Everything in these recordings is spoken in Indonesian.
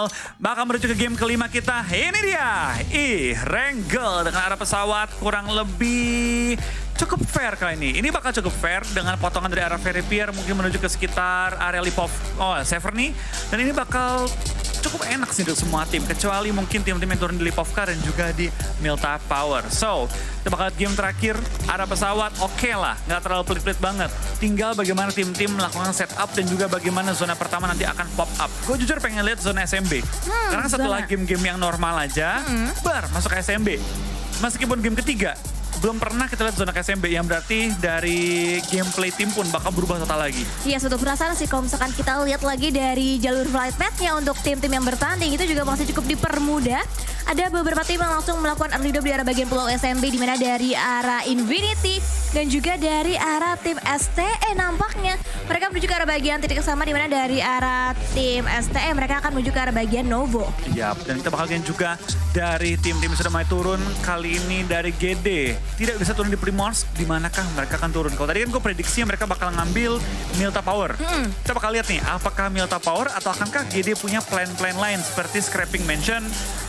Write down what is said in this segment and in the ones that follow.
awal bakal menuju ke game kelima kita. Ini dia, Wrangle dengan arah pesawat kurang lebih cukup fair kali ini. Ini bakal cukup fair dengan potongan dari arah Veripier mungkin menuju ke sekitar area Lipov, Severny. Dan ini bakal cukup enak sih untuk semua tim, kecuali mungkin tim-tim yang turun di Lipovka dan juga di Milta Power. So, kita bakal lihat game terakhir, arah pesawat oke lah, nggak terlalu pelit-pelit banget. Tinggal bagaimana tim-tim melakukan setup dan juga bagaimana zona pertama nanti akan pop up. Gue jujur pengen lihat zona SMB. Karena setelah game-game yang normal aja, masuk ke SMB. Meskipun game ketiga, belum pernah kita lihat zona KSMB yang berarti dari gameplay tim pun bakal berubah total lagi. Iya, sudah penasaran sih kalau misalkan kita lihat lagi dari jalur flight path-nya untuk tim-tim yang bertanding itu juga masih cukup dipermudah. Ada beberapa tim yang langsung melakukan early drop di arah bagian pulau SMB, di mana dari arah Infinity dan juga dari arah tim STE nampaknya. Mereka menuju ke arah bagian titik sama, di mana dari arah tim STE mereka akan menuju ke arah bagian Novo. Iya, dan kita bakal lihat juga dari tim-tim yang sudah mulai turun kali ini dari GD. Tidak bisa turun di Primorsk, di manakah mereka akan turun? Kalau tadi kan gue prediksinya mereka bakal ngambil Milta Power. Kita bakal lihat nih, apakah Milta Power atau akankah GD punya plan-plan lain seperti Scrapping Mansion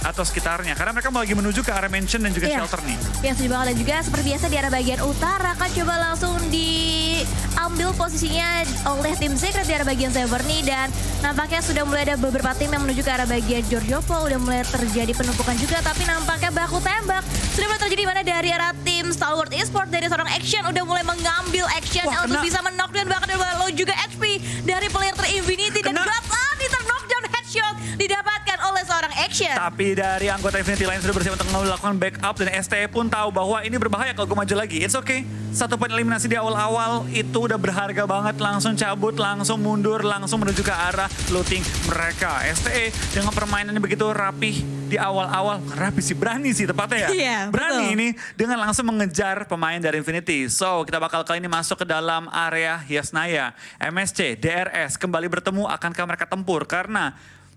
atau sekitarnya. Karena mereka mau lagi menuju ke arah Mansion dan juga Shelter nih. Yang setuju banget, dan juga seperti biasa di arah bagian utara kan coba langsung diambil posisinya oleh tim Secret di arah bagian Severny, dan nampaknya sudah mulai ada beberapa tim yang menuju ke arah bagian Georgiovo, udah mulai terjadi penumpukan juga, tapi nampaknya baku tembak sudah mulai terjadi, di mana dari arah tim Stalwart Esports dari seorang Action udah mulai mengambil action untuk bisa men-knockdown, bahkan lo juga HP dari player ter-Infinity dan berat lagi ter-knockdown headshot didapatkan oleh seorang Action. Tapi dari anggota Infinity lain sudah bersiap untuk melakukan backup dan STE pun tahu bahwa ini berbahaya kalau gue maju lagi. It's okay. 1 poin eliminasi di awal-awal itu udah berharga banget. Langsung cabut, langsung mundur, langsung menuju ke arah looting mereka. STE dengan permainannya begitu rapih di awal-awal. Rapi sih, berani sih tepatnya ya. Iya, berani betul. ini dengan langsung mengejar pemain dari Infinity. So, kita bakal kali ini masuk ke dalam area Yasnaya. MSC, DRS kembali bertemu, akankah mereka tempur? Karena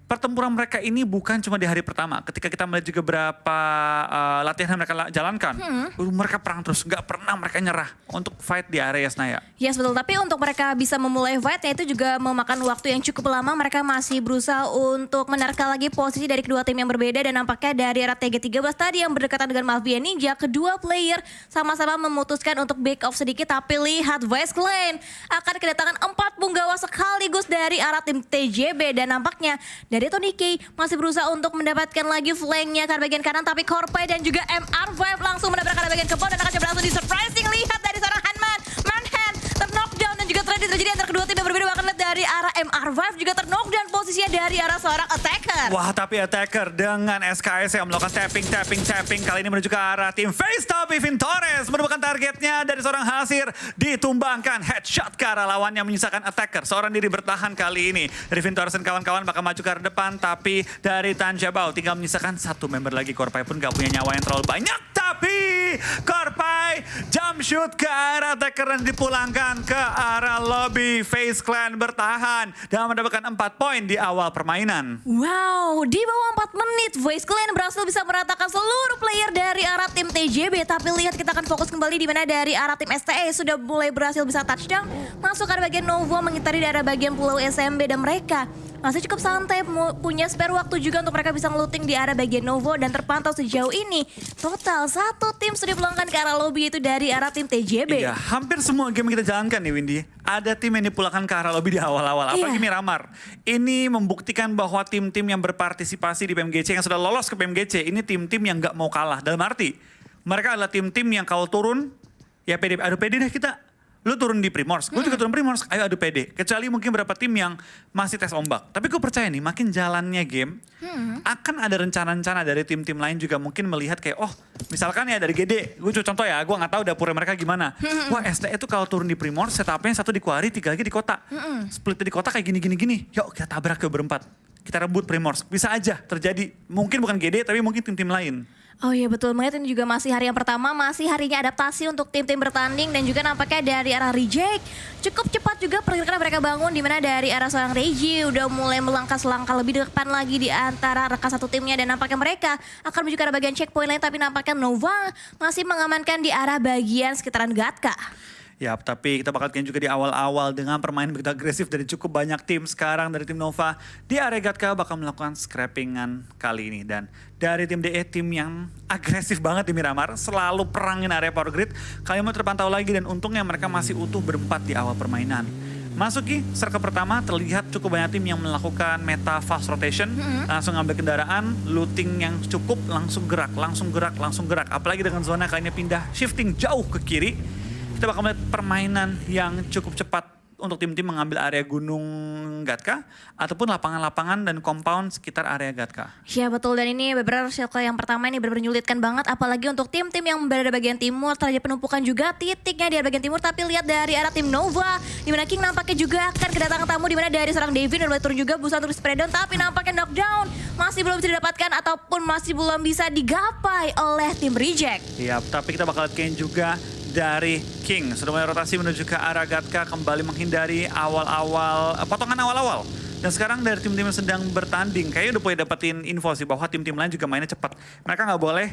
pertempuran mereka ini bukan cuma di hari pertama. Ketika kita melihat juga berapa latihan yang mereka jalankan, mereka perang terus. Nggak pernah mereka nyerah untuk fight di area Yasnaya. Yes, betul, tapi untuk mereka bisa memulai fight-nya itu juga memakan waktu yang cukup lama. Mereka masih berusaha untuk menerka lagi posisi dari kedua tim yang berbeda, dan nampaknya dari arah TG13 tadi yang berdekatan dengan Mafia Ninja, kedua player sama-sama memutuskan untuk back off sedikit. Tapi lihat, Vice Clan akan kedatangan 4 punggawa sekaligus dari arah tim TJB, dan nampaknya dari Tony K masih berusaha untuk mendapatkan lagi flanknya ke bagian kanan, tapi Korpai dan juga MR5 langsung menabrak ke bagian kebon dan akan coba langsung di surprising. Lihat dari seorang Hanman, Manhan ter-knockdown dan juga terjadi antara kedua tim yang berbeda. Bahkan lihat dari arah MR5 juga ter-knockdown posisinya dari arah seorang attacker. Wah, tapi attacker dengan SKS yang melakukan tapping kali ini menuju ke arah tim Face, tapi Vintores menemukan targetnya dari seorang Hasir, ditumbangkan headshot ke arah lawan yang menyisakan attacker. Seorang diri bertahan kali ini dari Vintores dan kawan-kawan bakal maju ke arah depan, tapi dari Tanjabao tinggal menyisakan 1 member lagi. Korpai pun gak punya nyawa yang terlalu banyak, tapi Korpai jump shoot ke arah attacker dan dipulangkan ke arah lobby. Face Clan bertahan dan mendapatkan 4 poin di awal permainan. Wow, di bawah 4 menit Voice Clan berhasil bisa meratakan seluruh player dari arah tim TJB. Tapi lihat, kita akan fokus kembali di mana dari arah tim STE sudah mulai berhasil bisa touchdown, masuk ke arah bagian Novo, mengitari dari arah bagian pulau SMB, dan mereka masih cukup santai, punya spare waktu juga untuk mereka bisa ngelooting di arah bagian Novo. Dan terpantau sejauh ini total 1 tim sudah dipulangkan ke arah lobby, itu dari arah tim TJB. Iya, hampir semua game yang kita jalankan nih Windy, ada tim yang dipulangkan ke arah lobby di awal-awal. Apalagi Miramar. Ini membuktikan bahwa tim-tim yang berpartisipasi di PMGC, yang sudah lolos ke PMGC, ini tim-tim yang gak mau kalah. Dalam arti, mereka adalah tim-tim yang kalau turun, ya pede, aduh pede deh kita. Lu turun di Primorsk, gue juga turun Primorsk, ayo adu pede. Kecuali mungkin beberapa tim yang masih tes ombak. Tapi gue percaya nih, makin jalannya game, akan ada rencana-rencana dari tim-tim lain juga mungkin melihat kayak, oh misalkan ya dari GD, gue contoh ya, gue gak tahu dapurnya mereka gimana. Wah, STE tuh kalau turun di Primorsk, setupnya 1 di Quarry, 3 lagi di kota. Split di kota kayak gini-gini. Yuk kita tabrak ke berempat. Kita rebut Primorsk. Bisa aja terjadi. Mungkin bukan GD, tapi mungkin tim-tim lain. Oh iya betul, mengingat ini juga masih hari yang pertama, masih harinya adaptasi untuk tim-tim bertanding, dan juga nampaknya dari arah Reject cukup cepat juga pergerakan mereka bangun, di mana dari arah seorang Reiji udah mulai melangkah selangkah lebih depan lagi di antara rekan satu timnya, dan nampaknya mereka akan menuju ke arah bagian checkpoint lain, tapi nampaknya Nova masih mengamankan di arah bagian sekitaran Gatka. Ya, tapi kita bakal lihat juga di awal-awal dengan permainan begitu agresif dari cukup banyak tim sekarang dari tim Nova. Di area Gatka bakal melakukan scrappingan kali ini. Dan dari tim DE, tim yang agresif banget di Miramar, selalu perangin area power grid. Kali ini terpantau lagi dan untungnya mereka masih utuh berempat di awal permainan. Masuki circle pertama terlihat cukup banyak tim yang melakukan meta fast rotation, langsung ngambil kendaraan, looting yang cukup, langsung gerak, langsung gerak, langsung gerak. Apalagi dengan zona kali ini pindah shifting jauh ke kiri. Kita bakal melihat permainan yang cukup cepat untuk tim-tim mengambil area gunung Gatka ataupun lapangan-lapangan dan compound sekitar area Gatka. Ya betul, dan ini beberapa circle yang pertama ini benar-benar menyulitkan banget, apalagi untuk tim-tim yang berada di bagian timur. Terjadi penumpukan juga titiknya di bagian timur, tapi lihat dari arah tim Nova, di mana King nampaknya juga akan kedatangan tamu, di mana dari seorang Devin dan mulai turun juga berusaha untuk spread down, tapi nampaknya knockdown masih belum bisa didapatkan ataupun masih belum bisa digapai oleh tim Reject. Ya, tapi kita bakal lihat juga dari King sudah mulai rotasi menuju ke arah Gatka, kembali menghindari potongan awal-awal. Dan sekarang dari tim-tim yang sedang bertanding kayaknya udah boleh dapetin info sih bahwa tim-tim lain juga mainnya cepat. Mereka nggak boleh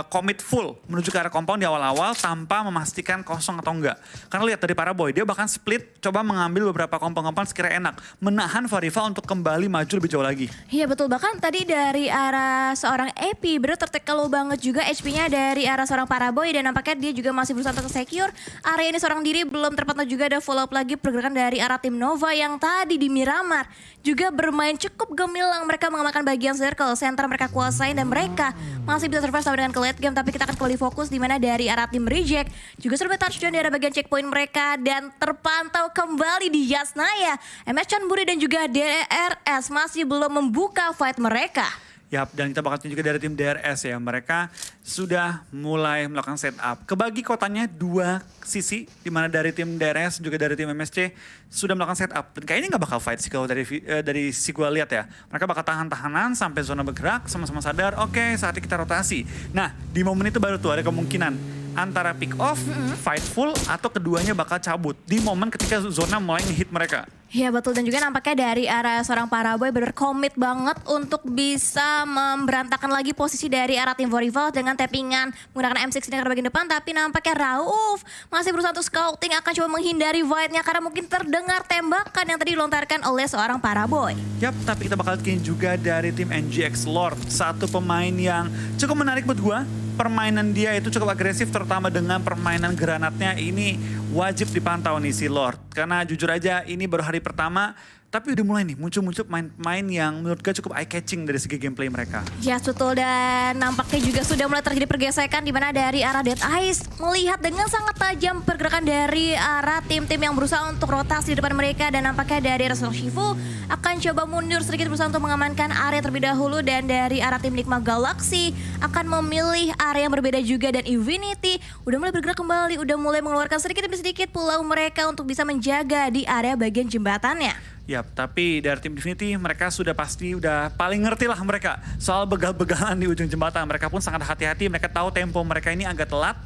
commit full menuju ke arah compound di awal-awal tanpa memastikan kosong atau enggak. Karena lihat dari Paraboy, dia bahkan split coba mengambil beberapa compound-compound sekiranya enak, menahan Variva untuk kembali maju lebih jauh lagi. Iya betul, bahkan tadi dari arah seorang EP bener tertekan low banget juga HP-nya dari arah seorang Paraboy, dan nampaknya dia juga masih berusaha untuk secure area ini seorang diri. Belum terpantau juga ada follow up lagi pergerakan dari arah tim Nova yang tadi di Miramar juga bermain cukup gemilang. Mereka mengamankan bagian circle, center mereka kuasain dan mereka masih bisa survive sampai dengan ke late game. Tapi kita akan kembali fokus di mana dari arah tim Reject juga sudah touchdown di arah bagian checkpoint mereka, dan terpantau kembali di Yasnaya. MS Chan Buri dan juga DRS masih belum membuka fight mereka. Yap, dan kita bakal tunjuk juga dari tim DRS ya. Mereka sudah mulai melakukan setup. Kebagi kotanya dua sisi, di mana dari tim DRS juga dari tim MSC sudah melakukan setup. Dan kayaknya nggak bakal fight sih kalau dari si gue lihat ya. Mereka bakal tahan-tahanan sampai zona bergerak, sama-sama sadar, oke, saatnya kita rotasi. Nah, di momen itu baru tuh ada kemungkinan antara pick off, fight full, atau keduanya bakal cabut di momen ketika zona mulai nge-hit mereka. Ya betul, dan juga nampaknya dari arah seorang Paraboy bener komit banget untuk bisa memberantakan lagi posisi dari arah tim rival dengan tappingan menggunakan M6 ini ke bagian depan. Tapi nampaknya Rauf masih berusaha untuk scouting, akan coba menghindari void-nya karena mungkin terdengar tembakan yang tadi dilontarkan oleh seorang Paraboy. Yap, tapi kita bakal lihat juga dari tim NGX Lord, satu pemain yang cukup menarik buat gua. Permainan dia itu cukup agresif, terutama dengan permainan granatnya. Ini wajib dipantau nih si Lord, karena jujur aja ini baru hari pertama, tapi udah mulai nih muncul-muncul pemain yang menurut gue cukup eye-catching dari segi gameplay mereka. Ya betul, dan nampaknya juga sudah mulai terjadi pergesekan di mana dari arah Dead Eyes melihat dengan sangat tajam pergerakan dari arah tim-tim yang berusaha untuk rotasi di depan mereka, dan nampaknya dari Rasul Shifu akan coba mundur sedikit berusaha untuk mengamankan area terlebih dahulu, dan dari arah tim Nikma Galaxy akan memilih area yang berbeda juga, dan Infinity udah mulai bergerak kembali, udah mulai mengeluarkan sedikit demi sedikit pulau mereka untuk bisa menjaga di area bagian jembatannya. Yap, tapi dari tim Infinity mereka sudah pasti udah paling ngerti lah mereka soal begal-begalan di ujung jembatan. Mereka pun sangat hati-hati, mereka tahu tempo mereka ini agak telat.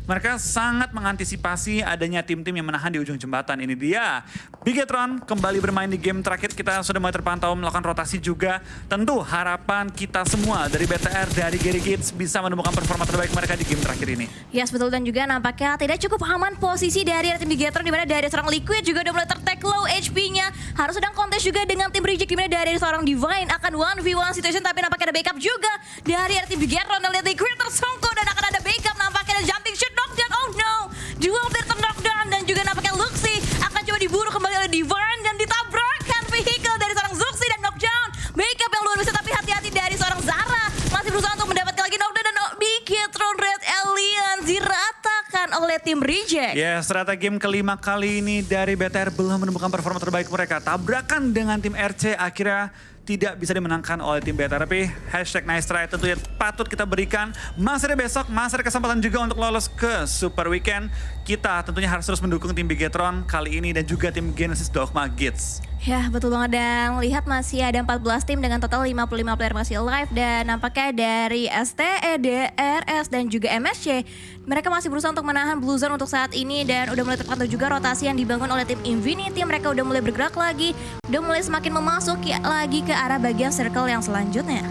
Mereka sangat mengantisipasi adanya tim-tim yang menahan di ujung jembatan. Ini dia, Bigetron kembali bermain di game terakhir. Kita sudah mulai terpantau melakukan rotasi juga. Tentu harapan kita semua dari BTR, dari Gary Gates bisa menemukan performa terbaik mereka di game terakhir ini. Yes betul, dan juga nampaknya tidak cukup aman posisi dari tim Bigetron, di mana dari seorang Liquid juga udah mulai tertek low HP-nya. Harus sedang kontes juga dengan tim Reject, di mana dari seorang Divine akan 1v1 situation, tapi nampaknya ada backup juga dari tim Bigetron. Dan lihat Liquid tersongko dan akan ada backup, nampaknya ada jumping shot knockdown. Oh no, dual player knockdown, dan juga nampaknya Luxi akan coba diburu kembali oleh Divine dan ditabrakkan vehicle dari seorang Zuxi dan knockdown. Backup yang luar biasa, tapi hati-hati dari seorang Zara masih berusaha untuk mendapatkan lagi knockdown, dan Bigetron Red Alliance diratakan oleh tim Reject. Yes, ternyata game kelima kali ini dari BTR belum menemukan performa terbaik mereka. Tabrakan dengan tim RC akhirnya tidak bisa dimenangkan oleh tim BTR. Tapi hashtag nice try tentunya patut kita berikan. Masih ada besok, masih ada kesempatan juga untuk lolos ke Super Weekend. Kita tentunya harus terus mendukung tim Bigetron kali ini dan juga tim Genesis Dogma Gits. Ya betul banget, dan lihat masih ada 14 tim dengan total 55 player masih live, dan nampaknya dari STE, DRS dan juga MSC mereka masih berusaha untuk menahan Blue Zone untuk saat ini, dan udah mulai terpantau juga rotasi yang dibangun oleh tim Infinity. Mereka udah mulai bergerak lagi, udah mulai semakin memasuki lagi ke arah bagian circle yang selanjutnya.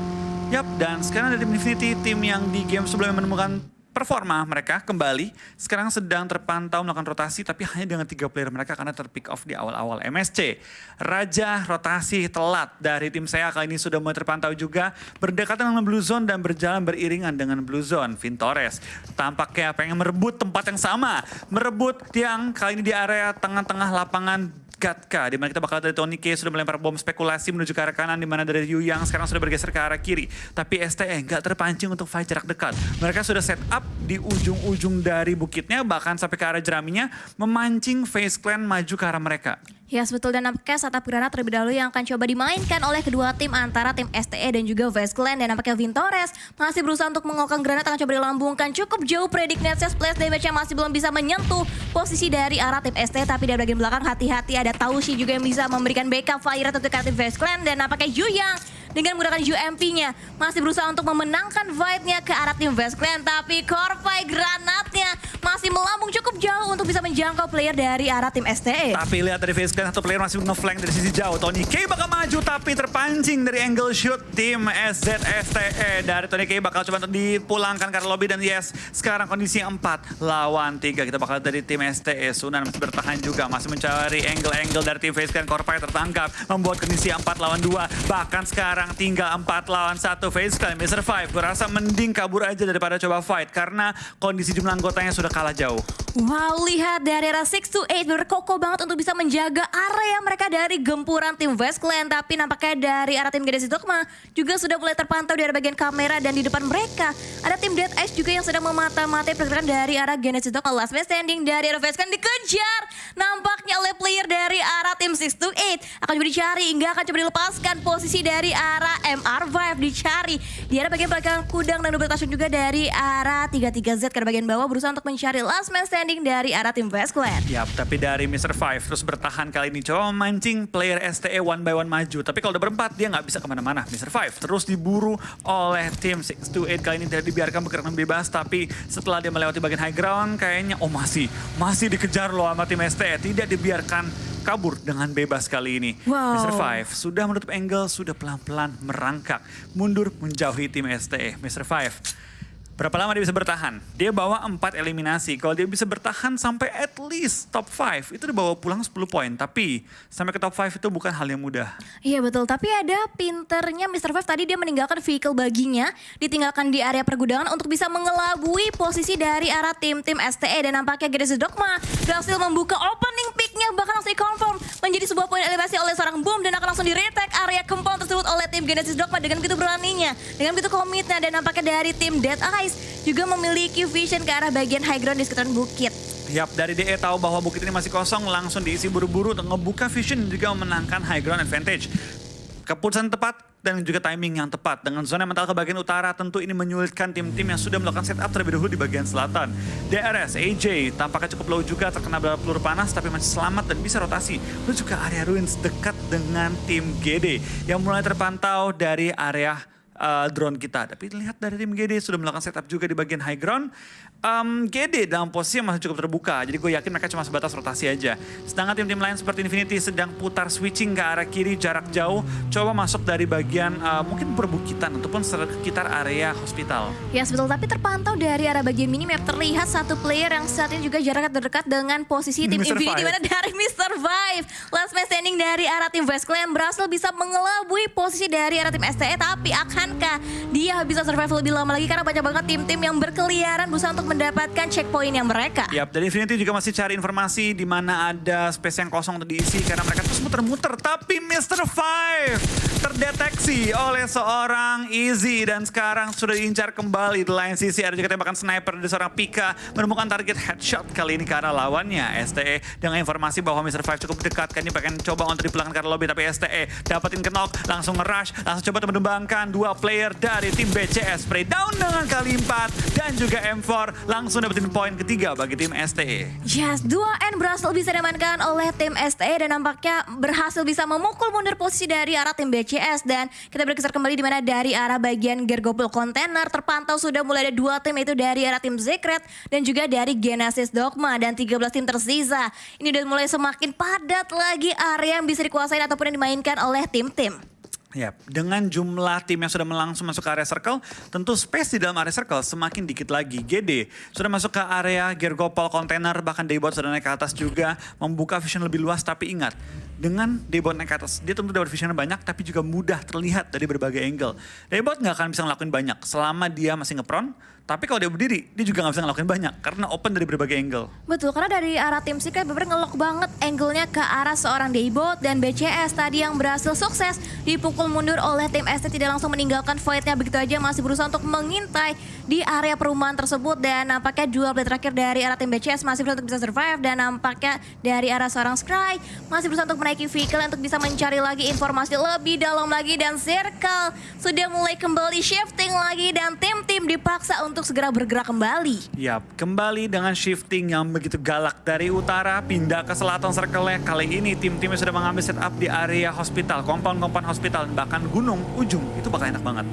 Yap, dan sekarang dari tim Infinity, tim yang di game sebelumnya menemukan performa mereka kembali sekarang sedang terpantau melakukan rotasi tapi hanya dengan 3 player mereka karena terpick off di awal-awal. MSC, raja rotasi telat dari tim saya kali ini sudah mulai terpantau juga berdekatan dengan Blue Zone dan berjalan beriringan dengan Blue Zone. Vintores tampaknya pengen merebut tempat yang sama, merebut yang kali ini di area tengah-tengah lapangan Gatka, di mana kita bakal dari Tony K sudah melempar bom spekulasi menuju ke arah kanan, di mana dari Yu Yang sekarang sudah bergeser ke arah kiri. Tapi STE nggak terpancing untuk fight jarak dekat. Mereka sudah set up di ujung-ujung dari bukitnya, bahkan sampai ke arah jeraminya, memancing Face Clan maju ke arah mereka. Yes, betul, dan nampaknya setup granat terlebih dahulu yang akan coba dimainkan oleh kedua tim antara tim STE dan juga Face Clan, dan nampaknya Vintores masih berusaha untuk mengokang granat, akan coba dilambungkan cukup jauh. Predik Netses splash damage-nya masih belum bisa menyentuh posisi dari arah tim STE, tapi dari bagian belakang hati-hati ada Taushi juga yang bisa memberikan backup fire untuk ke tim Face Clan, dan nampaknya Yu Yang dengan menggunakan UMP-nya masih berusaha untuk memenangkan fight-nya ke arah tim Face Clan, tapi Korpai granatnya masih melambung cukup jauh untuk bisa menjangkau player dari arah tim STE. Tapi lihat dari Face Clan, satu player masih nge-flank dari sisi jauh. Tony K bakal maju tapi terpancing dari angle shoot tim SZSTE. Dari Tony K bakal coba untuk dipulangkan ke lobby, dan yes, sekarang kondisi 4 lawan 3. Kita bakal dari tim STE. Sunan masih bertahan juga, masih mencari angle-angle dari tim Face Clan. Korpai tertangkap, membuat kondisi 4 lawan 2. Bahkan sekarang tinggal 4 lawan 1 Face Clan. Mr. Five, gue rasa mending kabur aja daripada coba fight karena kondisi jumlah anggotanya sudah kalah jauh. Wow, lihat dari arah 6 to 8 berkokoh banget untuk bisa menjaga area mereka dari gempuran tim Face Clan. Tapi nampaknya dari arah tim Genesis Dogma juga sudah mulai terpantau dari bagian kamera, dan di depan mereka ada tim Dead Ice juga yang sedang memata-matai pergerakan dari arah Genesis Dogma. Last man standing dari arah Face Clan dikejar nampaknya oleh player dari arah tim 6 to 8. Akan coba dicari hingga akan coba dilepaskan posisi dari arah MR5, dicari di arah bagian belakang Kudang, dan double touchdown juga dari arah 33Z ke bagian bawah berusaha untuk mencari last man standing dari arah tim Face Clan. Yap, tapi dari Mr. Five terus bertahan kali ini, coba memancing player STE one by one maju. Tapi kalau udah berempat dia nggak bisa kemana-mana. Mr. Five terus diburu oleh tim 628 kali ini, tidak dibiarkan bergerak dengan bebas. Tapi setelah dia melewati bagian high ground kayaknya masih dikejar loh sama tim STE. Tidak dibiarkan kabur dengan bebas kali ini. Wow. Mr. Five sudah menutup angle, sudah pelan-pelan merangkak mundur menjauhi tim STE. Mr. Five, berapa lama dia bisa bertahan? Dia bawa 4 eliminasi. Kalau dia bisa bertahan sampai at least top 5, itu dibawa pulang 10 poin. Tapi sampai ke top 5 itu bukan hal yang mudah. Iya betul, tapi ada pinternya Mr. Five tadi, dia meninggalkan vehicle baginya, ditinggalkan di area pergudangan untuk bisa mengelabui posisi dari arah tim-tim STE. Dan nampaknya Genesis Dogma berhasil membuka opening pick-nya, bahkan langsung di-confirm menjadi sebuah poin elevasi oleh seorang boom, dan akan langsung di-retake area compound tersebut oleh tim Genesis Dogma dengan begitu beraninya, dengan begitu komitnya. Dan nampaknya dari tim Dead Eyes juga memiliki vision ke arah bagian high ground di sekitaran bukit. Yap, dari DE tahu bahwa bukit ini masih kosong, langsung diisi buru-buru untuk ngebuka vision dan juga memenangkan high ground advantage. Keputusan tepat dan juga timing yang tepat. Dengan zona mental ke bagian utara, tentu ini menyulitkan tim-tim yang sudah melakukan setup terlebih dahulu di bagian selatan. DRS, AJ tampaknya cukup low juga, terkena peluru panas tapi masih selamat dan bisa rotasi menuju ke area ruins dekat dengan tim GD yang mulai terpantau dari area drone kita. Tapi lihat dari tim GD sudah melakukan setup juga di bagian high ground. GD dalam posisi yang masih cukup terbuka, jadi gue yakin mereka cuma sebatas rotasi aja. Sedangkan tim-tim lain seperti Infinity sedang putar switching ke arah kiri jarak jauh, coba masuk dari bagian mungkin perbukitan ataupun sekitar area hospital. Yes betul, tapi terpantau dari arah bagian minimap terlihat satu player yang saat ini juga jaraknya terdekat dengan posisi tim Mr. Infinity, Five. di mana dari Mr. Five. Last man standing dari arah tim Face Clan berhasil bisa mengelabui posisi dari arah tim STE, tapi akankah dia bisa survive lebih lama lagi karena banyak banget tim-tim yang berkeliaran berusaha untuk mendapatkan checkpoint yang mereka. Yap, dari Infinity juga masih cari informasi di mana ada space yang kosong untuk diisi karena mereka terus muter-muter. Tapi Mr. Five terdeteksi oleh seorang Easy dan sekarang sudah diincar kembali. Di lain sisi ada juga tembakan sniper dari seorang Pika menemukan target headshot kali ini ke arah lawannya. STE dengan informasi bahwa Mr. Five cukup dekat, kayaknya pengen coba untuk dipulangkan ke arah lobby, tapi STE dapatin knock, langsung nge-rush, langsung coba menumbangkan 2 player dari tim BCS. Spray down dengan kali 4 dan juga M4 langsung dapetin poin ketiga bagi tim STE. Yes, 2N berhasil bisa diamankan oleh tim STE dan nampaknya berhasil bisa memukul mundur posisi dari arah tim BCS. Dan kita bergeser kembali di mana dari arah bagian Gergopul Container terpantau sudah mulai ada 2 tim, itu dari arah tim Zekret dan juga dari Genesis Dogma, dan 13 tim tersisa. Ini udah mulai semakin padat lagi area yang bisa dikuasain ataupun yang dimainkan oleh tim-tim. Ya, dengan jumlah tim yang sudah langsung masuk ke area circle, tentu space di dalam area circle semakin dikit lagi. GD sudah masuk ke area Gergopol container, bahkan Daybot sudah naik ke atas juga, membuka vision lebih luas. Tapi ingat, dengan Daybot naik ke atas, dia tentu dapat visionnya banyak, tapi juga mudah terlihat dari berbagai angle. Daybot nggak akan bisa ngelakuin banyak selama dia masih ngepron. Tapi kalau dia berdiri, dia juga gak bisa ngelakuin banyak karena open dari berbagai angle. Betul, karena dari arah tim Secret bener-bener ngelok banget angle-nya ke arah seorang Daybot dan BCS tadi yang berhasil sukses dipukul mundur oleh tim ST, tidak langsung meninggalkan fight-nya begitu aja, masih berusaha untuk mengintai di area perumahan tersebut. Dan nampaknya duel play terakhir dari arah tim BCS masih berusaha untuk bisa survive, dan nampaknya dari arah seorang Scry masih berusaha untuk menaiki vehicle untuk bisa mencari lagi informasi lebih dalam lagi. Dan Circle sudah mulai kembali shifting lagi dan tim-tim dipaksa untuk segera bergerak kembali. Yap, kembali dengan shifting yang begitu galak dari utara pindah ke selatan circle-nya. Kali ini tim-timnya sudah mengambil setup di area hospital, compound hospital, bahkan gunung ujung. Itu bakal enak banget.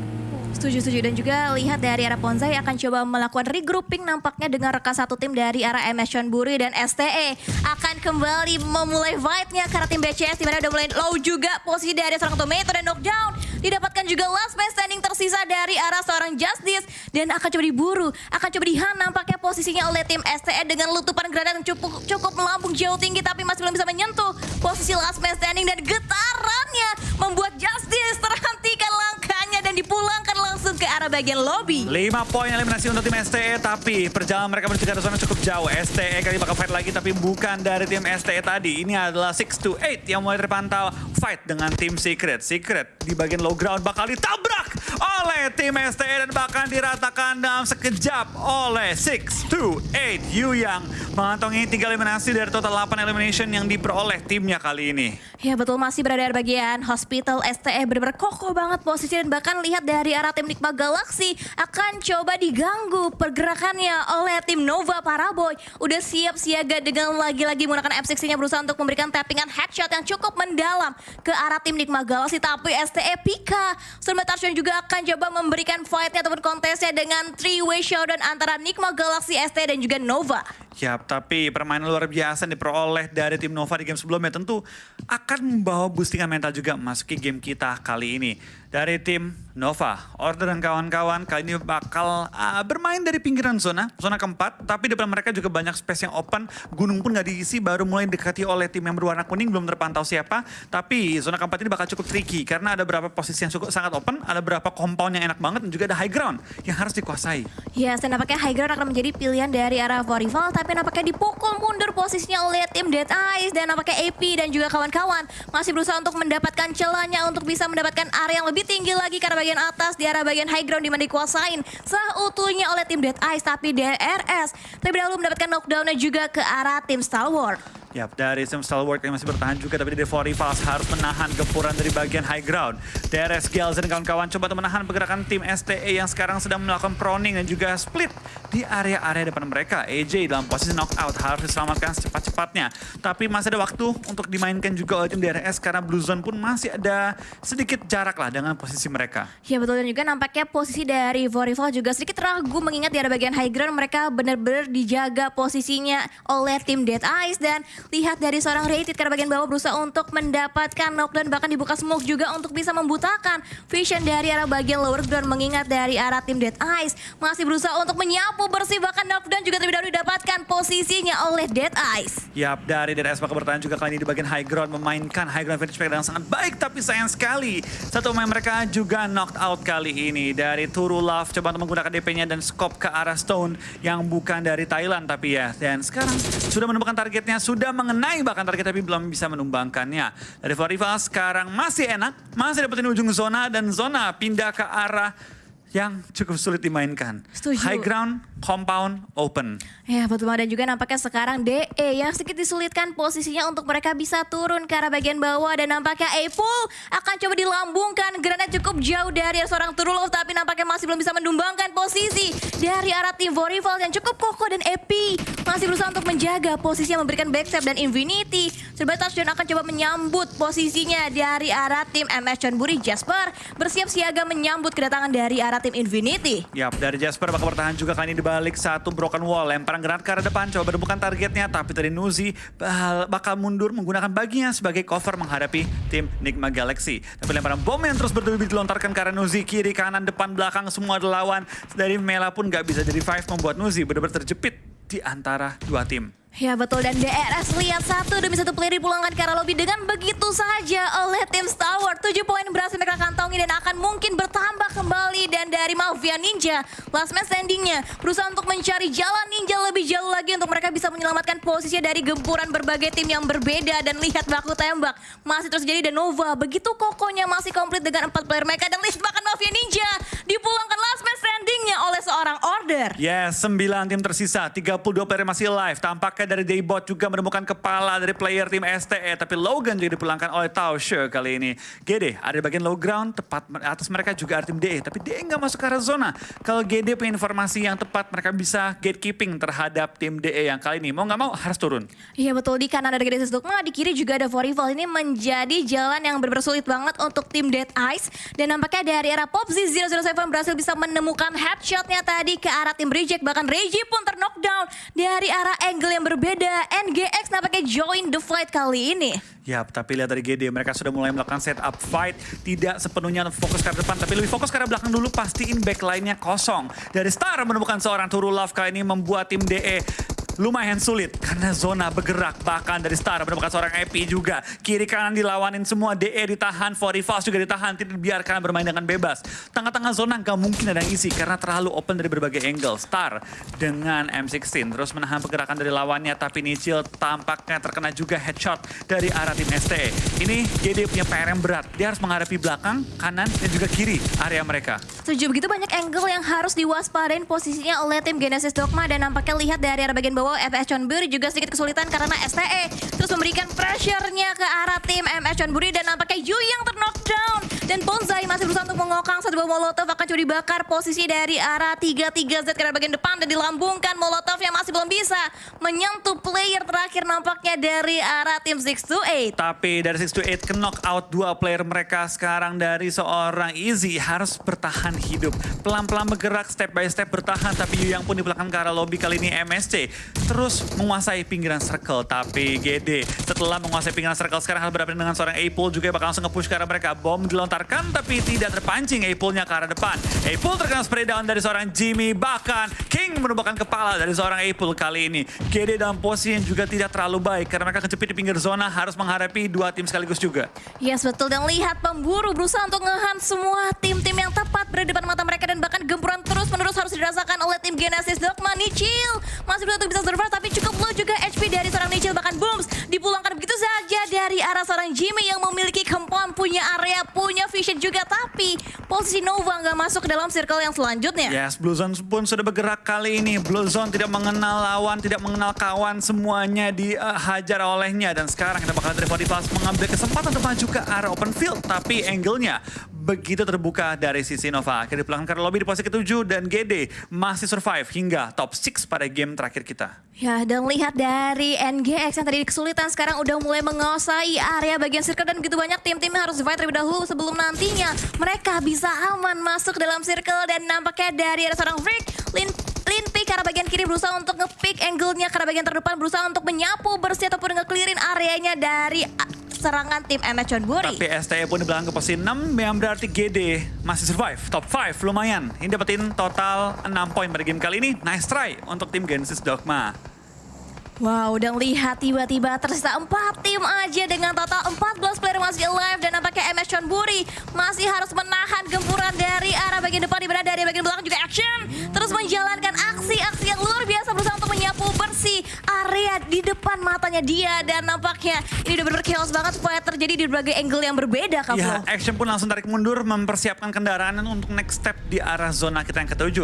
Setuju. Dan juga lihat dari arah Ponzai akan coba melakukan regrouping nampaknya dengan rekan satu tim dari arah MS Chonburi, dan STE akan kembali memulai fight-nya karena tim BCS dimana udah mulai low juga posisi dari seorang Tomato, dan knockdown didapatkan juga last man standing tersisa dari arah seorang Justice, dan akan coba diburu, akan coba dihan nampaknya posisinya oleh tim STE dengan letupan granat yang cukup melambung jauh tinggi, tapi masih belum bisa menyentuh posisi last man standing, dan getarannya membuat Justice terhentikan langkahnya dan dipulangkan langsung ke arah bagian lobby. 5 poin eliminasi untuk tim STE, tapi perjalanan mereka menuju ke arah zona cukup jauh. STE kali bakal fight lagi, tapi bukan dari tim STE tadi. Ini adalah 6-8 yang mulai terpantau fight dengan tim Secret. Secret di bagian low ground bakal ditabrak oleh tim STE dan bahkan diratakan dalam sekejap oleh 6-8. Yu Yang mengantongi 3 eliminasi dari total 8 elimination yang diperoleh timnya kali ini. Ya betul, masih berada di bagian hospital. STE benar-benar kokoh banget posisi, dan bahkan lihat dari arah tim Nikma Galaxy akan coba diganggu pergerakannya oleh tim Nova Paraboy. Udah siap siaga dengan lagi-lagi menggunakan F60-nya berusaha untuk memberikan tappingan headshot yang cukup mendalam ke arah tim Nikma Galaxy. Tapi STE Pika Tarshan juga akan coba memberikan fight-nya ataupun kontesnya dengan 3-way showdown antara Nikma Galaxy, STE dan juga Nova. Yap, tapi permainan luar biasa yang diperoleh dari tim Nova di game sebelumnya tentu akan membawa boostingan mental juga memasuki game kita kali ini. Dari tim Nova, Order dan kawan-kawan kali ini bakal bermain dari pinggiran zona keempat, tapi depan mereka juga banyak space yang open, gunung pun nggak diisi, baru mulai dekati oleh tim yang berwarna kuning, belum terpantau siapa, tapi zona keempat ini bakal cukup tricky, karena ada beberapa posisi yang sangat open, ada beberapa compound yang enak banget, dan juga ada high ground yang harus dikuasai. Yes, dan nampaknya high ground akan menjadi pilihan dari arah rival, tapi nampaknya dipukul mundur posisinya oleh tim Dead Eyes, dan nampaknya AP dan juga kawan-kawan masih berusaha untuk mendapatkan celahnya untuk bisa mendapatkan area yang lebih tinggi lagi ke arah bagian atas, di arah bagian high ground dimana dikuasain seutuhnya oleh tim Dead Eyes, tapi DRS terlebih dahulu mendapatkan knockdown-nya juga ke arah tim Stalwart. Yap, dari tim Stalwart yang masih bertahan juga, tapi dari 4 Rivals harus menahan gempuran dari bagian high ground. DRS, Gals dan kawan-kawan coba menahan pergerakan tim STE yang sekarang sedang melakukan proning dan juga split di area-area depan mereka. AJ dalam posisi knockout harus diselamatkan secepat-cepatnya. Tapi masih ada waktu untuk dimainkan juga oleh tim DRS karena Blue Zone pun masih ada sedikit jarak lah dengan posisi mereka. Ya betul, dan juga nampaknya posisi dari rival juga sedikit ragu mengingat di area bagian high ground mereka benar-benar dijaga posisinya oleh tim Dead Eyes, dan lihat dari seorang Rated karena bagian bawah berusaha untuk mendapatkan knockdown, bahkan dibuka smoke juga untuk bisa membutakan vision dari arah bagian lower ground, mengingat dari arah tim Dead Eyes masih berusaha untuk menyapu bersih, bahkan knockdown juga terlebih dahulu didapatkan posisinya oleh Dead Eyes. Yap, dari DRS bakal bertahan juga kali ini di bagian high ground, memainkan high ground vantage dengan sangat baik, tapi sayang sekali satu pemain mereka juga knocked out kali ini. Dari Turu Love coba untuk menggunakan DP-nya dan scope ke arah Stone yang bukan dari Thailand, tapi ya, dan sekarang sudah menemukan targetnya, sudah mengenai bahkan target, tapi belum bisa menumbangkannya. Dari rival sekarang masih enak, masih dapetin ujung zona, dan zona pindah ke arah yang cukup sulit dimainkan. Setuju. High ground, compound, open. Ya betul, dan juga nampaknya sekarang DE yang sedikit disulitkan posisinya untuk mereka bisa turun ke arah bagian bawah, dan nampaknya Apple akan coba dilambungkan granat cukup jauh dari seorang Turulov, tapi nampaknya masih belum bisa menumbangkan posisi dari arah tim rival yang cukup kokoh, dan Epi masih berusaha untuk menjaga posisinya, memberikan backstep, dan Infinity serba touchdown akan coba menyambut posisinya dari arah tim MS Chonburi. Jasper bersiap siaga menyambut kedatangan dari arah tim tim Infinity. Yap, dari Jasper bakal bertahan juga kali ini dibalik satu broken wall. Lemparan granat ke arah depan, coba menemukan targetnya. Tapi dari Nuzi bakal mundur menggunakan baginya sebagai cover menghadapi tim Nigma Galaxy. Tapi lemparan bom yang terus bertubi dilontarkan ke arah Nuzi. Kiri, kanan, depan, belakang semua ada lawan. Dari Mela pun gak bisa jadi 5 membuat Nuzi benar-benar terjepit di antara dua tim. Ya betul, dan DRS lihat satu demi satu player dipulangkan ke arah lobby dengan begitu saja oleh tim Star Wars. 7 poin berhasil mereka kantongi dan akan mungkin bertambah kembali. Dan dari Mafia Ninja, last man standingnya berusaha untuk mencari jalan ninja lebih jauh lagi untuk mereka bisa menyelamatkan posisinya dari gempuran berbagai tim yang berbeda. Dan lihat baku tembak masih terus jadi, dan Nova begitu kokohnya masih komplit dengan 4 player mereka. Dan lihat bahkan Mafia Ninja dipulangkan last man standingnya oleh seorang Order. Yes, 9 tim tersisa, 32 player masih live. Tampaknya dari Daybot juga menemukan kepala dari player tim STE. Tapi Logan juga dipulangkan oleh Tao She kali ini. GD ada di bagian low ground, tepat atas mereka juga ada tim DE. Tapi DE nggak masuk ke arah zona. Kalau GD punya informasi yang tepat, mereka bisa gatekeeping terhadap tim DE yang kali ini mau nggak mau harus turun. Iya betul, di kanan ada Genesis Dogma, di kiri juga ada Vorival. Ini menjadi jalan yang benar-benar sulit banget untuk tim Dead Eyes. Dan nampaknya dari arah Popzi 007 berhasil bisa menemukan headshotnya tadi ke arah tim Reject. Bahkan Reggie pun terknockdown dari arah angle yang berbeda. NGX nampaknya join the fight kali ini. Yap, tapi lihat dari GD, mereka sudah mulai melakukan setup fight. Tidak sepenuhnya fokus ke arah depan, tapi lebih fokus ke arah belakang dulu. Pastiin backline-nya kosong. Dari Star menemukan seorang Turu Love kali ini membuat tim DE lumayan sulit karena zona bergerak. Bahkan dari Star menemukan seorang EP juga. Kiri kanan dilawanin semua, DE ditahan, Forifals juga ditahan, tidak dibiarkan bermain dengan bebas. Tengah-tengah zona gak mungkin ada yang isi karena terlalu open dari berbagai angle. Star dengan M16 terus menahan pergerakan dari lawannya, tapi Nichil tampaknya terkena juga headshot dari arah tim STE. Ini GD punya PR yang berat. Dia harus menghadapi belakang, kanan, dan juga kiri area mereka. Setuju, begitu banyak angle yang harus diwaspadain posisinya oleh tim Genesis Dogma. Dan nampaknya lihat dari arah bagian bawah, FS Chonburi juga sedikit kesulitan karena STE terus memberikan pressure-nya ke arah tim MS Chonburi. Dan nampaknya Yu yang terknockdown. Dan Bonsai masih berusaha untuk mengokang satu buah molotov, akan coba dibakar posisi dari arah 33Z ke arah bagian depan. Dan dilambungkan molotov yang masih belum bisa menyentuh player terakhir nampaknya dari arah tim 628. Tapi dari 628 ke knock out 2 player mereka sekarang dari seorang Easy harus bertahan hidup. Pelan-pelan bergerak, step by step bertahan. Tapi Yu yang pun di belakang ke arah lobby kali ini MSC terus menguasai pinggiran circle. Tapi GD setelah menguasai pinggiran circle sekarang harus berhadapan dengan seorang Apple juga bakal langsung nge-push ke arah mereka. Bom dilontarkan tapi tidak terpancing Apple-nya ke arah depan. Apple terkena spray down dari seorang Jimmy. Bahkan King menumbangkan kepala dari seorang Apple kali ini. GD dalam posisi yang juga tidak terlalu baik karena mereka kejepit di pinggir zona, harus menghadapi 2 tim sekaligus juga. Yes betul, dan lihat pemburu berusaha untuk ngehunt semua tim-tim yang tepat berada di depan mata mereka. Dan bahkan gempuran terus-menerus harus dirasakan oleh tim Genesis Dogma. Nichil masih belum bisa survive, tapi cukup low juga HP dari seorang Nichil. Bahkan Booms dipulangkan begitu saja dari arah seorang Jimmy yang memiliki kemampuan, punya area, punya vision juga. Tapi posisi Nova nggak masuk ke dalam circle yang selanjutnya. Yes, Blue Zone pun sudah bergerak kali ini. Blue Zone tidak mengenal lawan, tidak mengenal kawan, semuanya dihajar olehnya. Dan sekarang kita bakal dari Forifals mengambil kesempatan untuk maju ke arah open field. Tapi angle-nya begitu terbuka dari sisi Nova. Akhirnya dipulangkan ke lobby di posisi ke-7 dan GD masih survive hingga top 6 pada game terakhir kita. Ya, dan lihat dari NGX yang tadi kesulitan sekarang udah mulai menguasai area bagian circle. Dan begitu banyak tim-tim yang harus fight terlebih dahulu sebelum nantinya mereka bisa aman masuk dalam circle. Dan nampaknya dari ada seorang Freak, Linpi ke arah bagian kiri berusaha untuk nge-pick angle-nya ke arah bagian terdepan, berusaha untuk menyapu bersih ataupun nge-clearin areanya dari serangan tim MS Chonburi. Tapi STE pun di belakang ke posisi 6 yang berarti GD masih survive. Top 5 lumayan. Ini dapetin total 6 poin pada game kali ini. Nice try untuk tim Genesis Dogma. Wow, dan lihat tiba-tiba tersisa 4 tim aja dengan total 14 player masih alive. Dan nampaknya MS Chonburi masih harus menahan gempuran dari arah bagian depan, di mana dari bagian belakang juga action. Terus menjalankan aksi-aksi yang luar biasa berusaha untuk menyapu bersih area di depan matanya dia. Dan nampaknya ini udah bener-bener chaos banget supaya terjadi di berbagai angle yang berbeda, Kak Ya, Flo. action pun langsung tarik mundur, mempersiapkan kendaraan untuk next step di arah zona kita yang ke-7.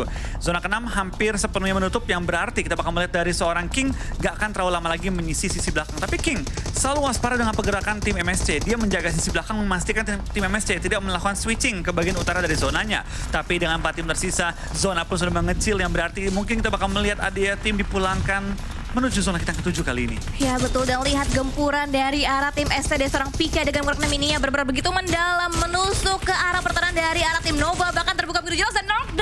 Zona ke-6 hampir sepenuhnya menutup, yang berarti kita bakal melihat dari seorang King gak akan terlalu lama lagi menyisi sisi belakang. Tapi King selalu waspada dengan pergerakan tim MSC. Dia menjaga sisi belakang, memastikan tim MSC tidak melakukan switching ke bagian utara dari zonanya. Tapi dengan 4 tim tersisa, zona pun sudah mengecil, yang berarti mungkin kita bakal melihat ada tim dipulangkan menuju zona kita yang ke-7 kali ini. Ya betul, dan lihat gempuran dari arah tim STD seorang Pika dengan warna mininya benar-benar begitu mendalam, menusuk ke arah pertahanan dari arah tim Nova, bahkan terbuka begitu jelas dan knockdown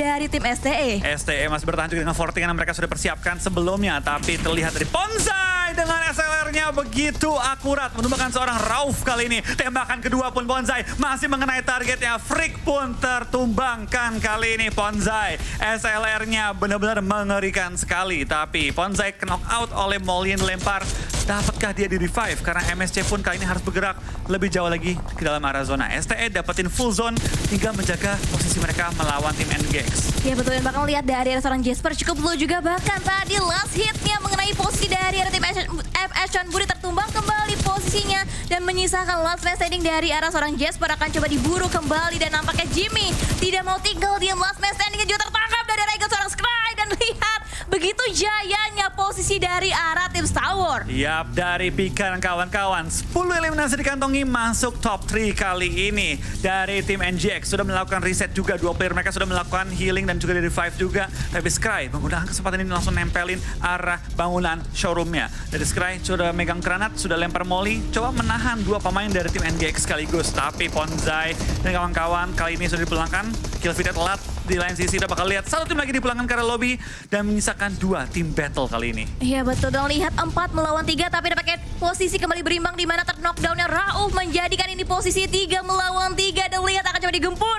dari tim STE. STE masih bertahan juga dengan 14 yang mereka sudah persiapkan sebelumnya. Tapi terlihat dari Bonsai dengan SLR-nya begitu akurat. Menumbangkan seorang Rauf kali ini. Tembakan kedua pun Bonsai masih mengenai targetnya. Freak pun tertumbangkan kali ini Bonsai. SLR-nya benar-benar mengerikan sekali. Tapi Bonsai knock out oleh Molly yang lempar. Dapatkah dia di revive? Karena MSC pun kali ini harus bergerak lebih jauh lagi ke dalam arah zona. STE dapetin full zone hingga menjaga posisi mereka melawan tim NGX. Ya betul, dan bahkan lihat dari seorang Jasper cukup low juga, bahkan tadi last hitnya mengenai posisi dari tim FS Sean Buri tertumbang kembali posisinya dan menyisakan last man standing dari arah seorang Jasper akan coba diburu kembali dan nampaknya Jimmy tidak mau tinggal diam, last man standingnya juga tertangkap dari Regal seorang Scry dan lihat begitu jayanya posisi dari arah tim Star Wars. Yap, dari Pika dan kawan-kawan 10 eliminasi dikantongi masuk top 3 kali ini. Dari tim NGX sudah melakukan reset juga, dua player mereka sudah melakukan healing dan juga dari revive juga. Tapi Scry menggunakan kesempatan ini langsung nempelin arah bangunan showroomnya. Dari Scry sudah megang granat, sudah lempar Molly, coba menahan dua pemain dari tim NGX sekaligus. Tapi Bonsai dan kawan-kawan kali ini sudah dipulangkan. Kill feed telat. Di lain sisi udah bakal lihat satu tim lagi dipulangkan ke arah lobby dan menyisakan dua tim battle kali ini. Iya betul, dan lihat 4 melawan 3 tapi dapatnya posisi kembali berimbang di mana knockdownnya Rauf menjadikan ini posisi 3 melawan 3 dan lihat akan coba digempur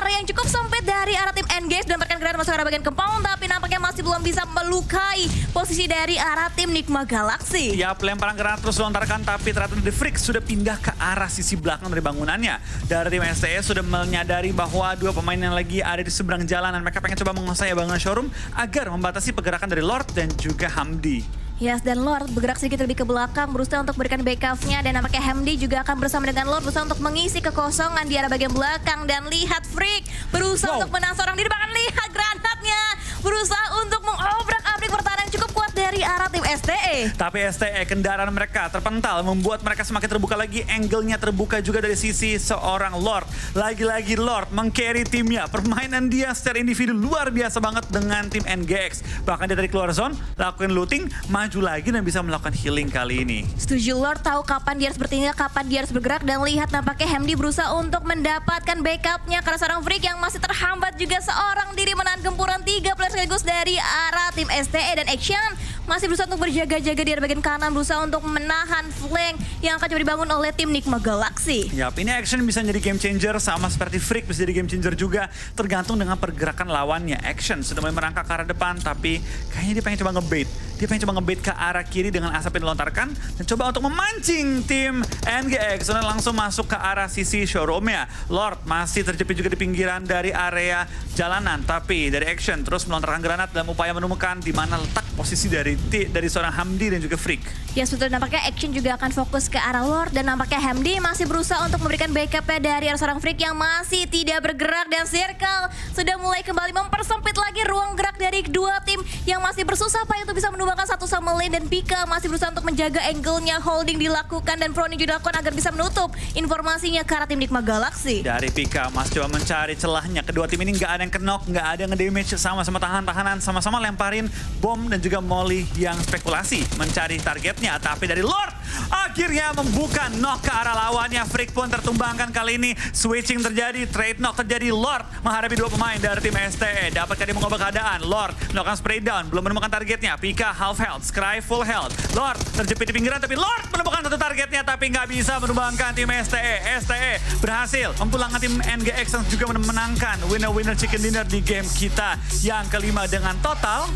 area yang cukup sempit dari arah tim Engage dan dapatkan granat masuk ke arah bagian compound tapi nampaknya masih belum bisa melukai posisi dari arah tim Nigma Galaxy. Ya, pelemparan granat terus lontarkan tapi ternyata The Freak sudah pindah ke arah sisi belakang dari bangunannya. Dari tim STE sudah menyadari bahwa dua pemain yang lagi ada di seberang jalan dan mereka pengen coba menguasai bangunan showroom agar membatasi pergerakan dari Lord dan juga Hamdi. Yes, dan Lord bergerak sedikit lebih ke belakang berusaha untuk memberikan backup-nya dan nampaknya Hamdi juga akan bersama dengan Lord berusaha untuk mengisi kekosongan di arah bagian belakang dan lihat Freak berusaha untuk menang seorang diri, bahkan lihat granatnya berusaha untuk mengobrak-abrik pertahanan yang cukup kuat dari arah tim STE. Tapi STE kendaraan mereka terpental membuat mereka semakin terbuka lagi, angle-nya terbuka juga dari sisi seorang Lord. Lagi-lagi Lord meng-carry timnya, permainan dia secara individu luar biasa banget dengan tim NGX. Bahkan dia dari keluar zone, lakuin looting, maju lagi dan bisa melakukan healing kali ini. Setuju, Lord tahu kapan dia harus bertindak, kapan dia harus bergerak dan lihat nampaknya Hamdi berusaha untuk mendapatkan backupnya karena seorang Freak yang masih terhambat juga seorang diri menahan gempuran 3 player sekaligus dari arah tim STE dan Action masih berusaha untuk berjaga-jaga di arah bagian kanan berusaha untuk menahan flank yang akan coba dibangun oleh tim Nigma Galaxy. Yap, ini Action bisa jadi game changer sama seperti Freak bisa jadi game changer juga tergantung dengan pergerakan lawannya. Action sudah mulai merangkak ke arah depan tapi kayaknya dia pengen coba ngebait. Dia pengen coba ngebait ke arah kiri dengan asap yang dilontarkan dan coba untuk memancing tim NGX dan langsung masuk ke arah sisi showroomnya. Lord masih terjepit juga di pinggiran dari area jalanan tapi dari Action terus melontarkan granat dalam upaya menemukan di mana letak posisi dari seorang Hamdi dan juga Freak. Ya betul, nampaknya Action juga akan fokus ke arah Lord dan nampaknya Hamdi masih berusaha untuk memberikan backupnya dari arah seorang Freak yang masih tidak bergerak dan Circle sudah mulai kembali mempersempit lagi ruang gerak dari kedua tim yang masih bersusah payah untuk bisa menumbangkan satu sama lain dan Pika masih berusaha untuk menjaga angle-nya, holding dilakukan dan proning juga dilakukan agar bisa menutup informasinya ke arah tim Nigma Galaxy. Dari Pika masih coba mencari celahnya, kedua tim ini nggak ada yang knock, nggak ada yang nge-damage, sama-sama tahan-tahanan, sama-sama lemparin bom dan juga Molly yang spekulasi mencari targetnya. Tapi dari Lord akhirnya membuka knock ke arah lawannya. Freak pun tertumbangkan kali ini. Switching terjadi, trade knock terjadi. Lord menghadapi dua pemain dari tim STE. Dapatkah dia mengubah keadaan? Lord melakukan spray down, belum menemukan targetnya. Pika half health, Scry full health. Lord terjepit di pinggiran tapi Lord menemukan satu targetnya tapi nggak bisa menumbangkan tim STE. STE berhasil memulangkan tim NGX dan juga memenangkan winner-winner chicken dinner di game kita yang kelima dengan total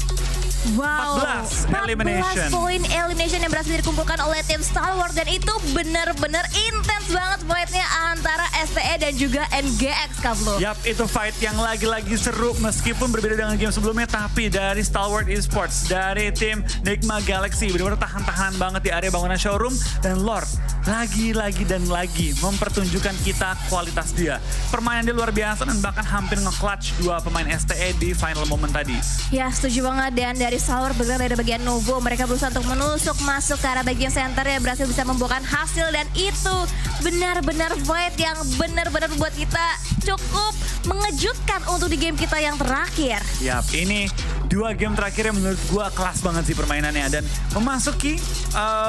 Wow, 14 elimination. 14 poin elimination yang berhasil dikumpulkan oleh tim Star Wars dan itu benar-benar intens banget fight-nya antara STE dan juga NGX, Kablo. Yap, itu fight yang lagi-lagi seru meskipun berbeda dengan game sebelumnya, tapi dari Star Wars Esports, dari tim Nigma Galaxy benar-benar tahan-tahan banget di area bangunan showroom dan Lord lagi-lagi dan lagi mempertunjukkan kita kualitas dia. Permainan dia luar biasa dan bahkan hampir nge-clutch dua pemain STE di final moment tadi. Ya, setuju banget. Dan dari Star Wars bergerak dari bagian Novo, mereka berusaha untuk menusuk masuk ke arah bagian center yang berhasil bisa membuahkan hasil dan itu benar-benar fight yang benar-benar membuat kita cukup mengejutkan untuk di game kita yang terakhir. Yap, ini 2 game terakhir yang menurut gue kelas banget sih permainannya. Dan memasuki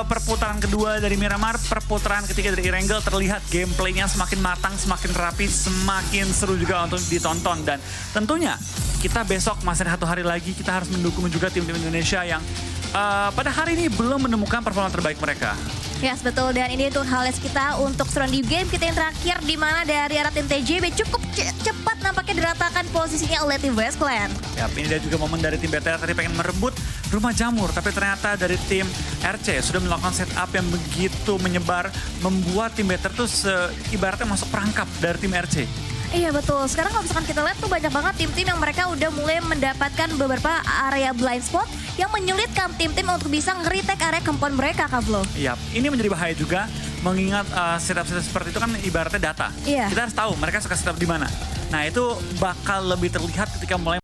perputaran kedua dari Miramar, perputaran ketiga dari Erangel, terlihat gameplaynya semakin matang, semakin rapi, semakin seru juga untuk ditonton. Dan tentunya kita besok masih ada 1 hari lagi, kita harus mendukung juga tim-tim Indonesia yang pada hari ini belum menemukan performa terbaik mereka. Yes, betul. Dan ini untuk highlights kita untuk surrounding game kita yang terakhir, di mana dari arah tim TJB cukup cepat nampaknya diratakan posisinya oleh tim West Clan. Yap, ini dia juga momen dari tim BTR tadi pengen merebut rumah jamur, tapi ternyata dari tim RC sudah melakukan setup yang begitu menyebar, membuat tim BTR tuh ibaratnya masuk perangkap dari tim RC. Iya betul, sekarang kalau misalkan kita lihat tuh banyak banget tim-tim yang mereka udah mulai mendapatkan beberapa area blind spot yang menyulitkan tim-tim untuk bisa nge-retake area compound mereka, Kak Flo. Yap, ini menjadi bahaya juga mengingat setup-setup seperti itu kan ibaratnya data. Iya. Kita harus tahu mereka suka setup di mana. Nah itu bakal lebih terlihat ketika mulai